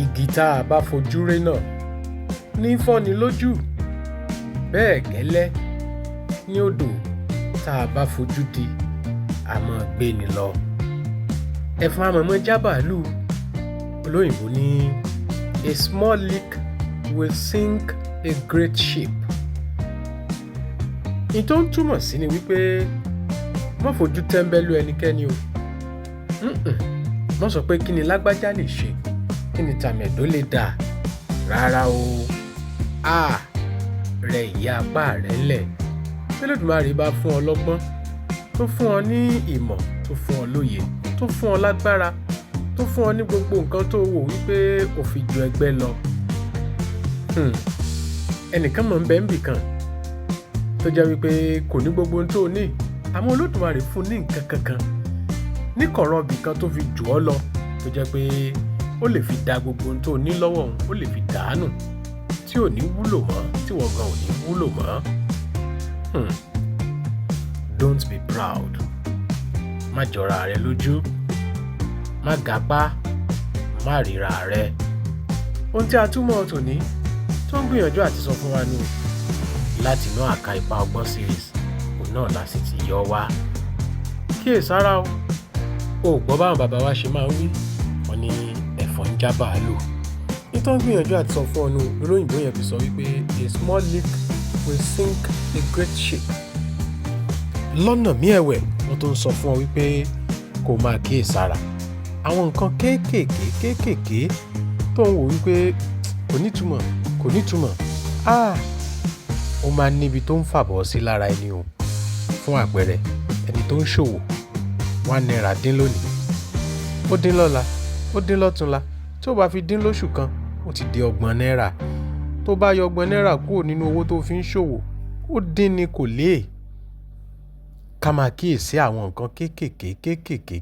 igi tá a bá fojú ré náà ní fọ́ni lójú, bẹ́ẹ̀ gẹ́lẹ́ ní odò tá a bá fojú di a máa gbé ni lọ. Ẹ̀fọn amọ̀mọ́ já bàálù, olóyìnbó ní a small leak will sink a great ship. Ní tó ń túmọ̀ sí ni wípé má fojú tẹ́ńbẹ́lú ẹnikẹ́ni o. Má sọ pé kí ni lágbájá lè ṣe, kí ni tàmẹ̀dó lè dà. Rárá o. Rẹ ìyá apá rẹ lẹ̀. Olódùmarè bá fún ọ lọ́gbọ́n, tó fún ọ ní ìmọ̀, tó fún ọ lóye, tó fún ọ lágbára, tó fún ọ ní gbogbo nǹkan tó wò wípé ó fi ju ẹgbẹ́ lọ. Ẹnìkan mọ̀ ń bẹ níbì kan tó jẹ́ wípé kò ní gbogbo ohun tó ní, àmọ́ Olódùmarè fún ní nǹkan kankan ní kọ̀rọ̀ ibì kan tó fi jù ọ́ lọ, tó jẹ́ pé ó lè fi da gbogbo ohun tó ní lọ́wọ́ òun, ó lè fi dàánù tí ò ní wúlò mọ́, tí wọ́n gan ò ní wúlò mọ́. Don't be proud. Má jọra rẹ lójú, má gapá, má ríra rẹ. Ohun tí Atúmọ tòní tó ń gbìyànjú àti sọ fún wa nù láti inú àká ipa ọgbọ́n series, òun náà la sì ti yọ wá. Kíyèsára o. O gbọ́ báwọn bàbá wa ṣe máa ń wí, wọ́n ní ẹ̀fọn ń já bàálù. Nítorí gbìyànjú àti sọ fún ọnù olóyìnbó yẹn fi sọ wípé a small leak will sink a great ship. Lọ́nà mí ẹ̀wẹ̀ wọ́n tó ń sọ fún ọ wípé kó máa kíyèsára àwọn nǹkan kéékèèké tó ń wò wípé kò nítumọ̀. Ó máa níbi tó ń fàbọ̀ sí lára ẹni o. Fún àpẹẹrẹ, ẹni tó ń ṣòwò £1 dín lónìí, ó dín lọ́la, ó dín lọ́túnla, tí ó bá fi dín lóṣù kan ó ti di £30. Tó bá yọ £30 kúrò nínú owó tó fi ń ṣòwò, ó dín ni kò lé. Ká máa kíyèsí àwọn nǹkan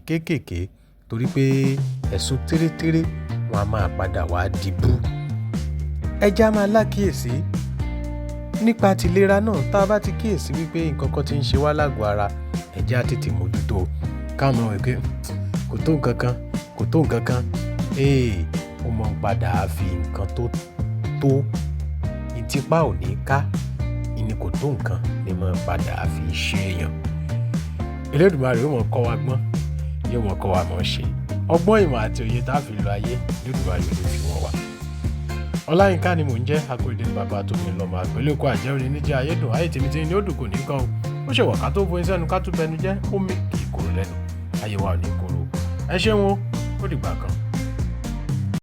kéékèèké torí pé ẹ̀sùn tẹ́rẹ́tẹ́rẹ́ wọn a máa padà wá dìbú. Ẹja máa lákíyèsí nípa tìlera náà. Tá a bá ti kíyèsí wípé nǹkan kan ti ń ṣe wá lágọ̀ọ́ ara, ẹja tètè mójútó káwọn wípé kò tó nǹkan kan. Ó mọ̀ ń padà fi nǹkan tó ìtìpá ò ní ká, ìní kò tó nǹkan ni mọ̀ ń padà fi ṣe èèyàn. Olódùmarè yóò mọ̀ kọ́ wa gbọ́n, yóò mọ̀ kọ́ wa mọ̀ ṣe. Ọgbọ́n, ìmọ̀ àti òye tá a fi lo ayé, Olódùmarè ló fi wọ́n wá. Ọláyínká ni mò ń jẹ́, Akóredé ni bàbá tó mi lọ́mọ àgbélẹ̀kọ àjẹrin níjẹ́ ayédùn, ayé tèmi tí ní ó dùn kò ní kàn ó. Ó ṣèwọ̀ ká tó bo iṣẹ́ nu ká tún bẹnu jẹ́, ó mì kì í korò lẹ́nu, ayé wa ò ní korò. Ẹ ṣeun o, ó dìgbà kan.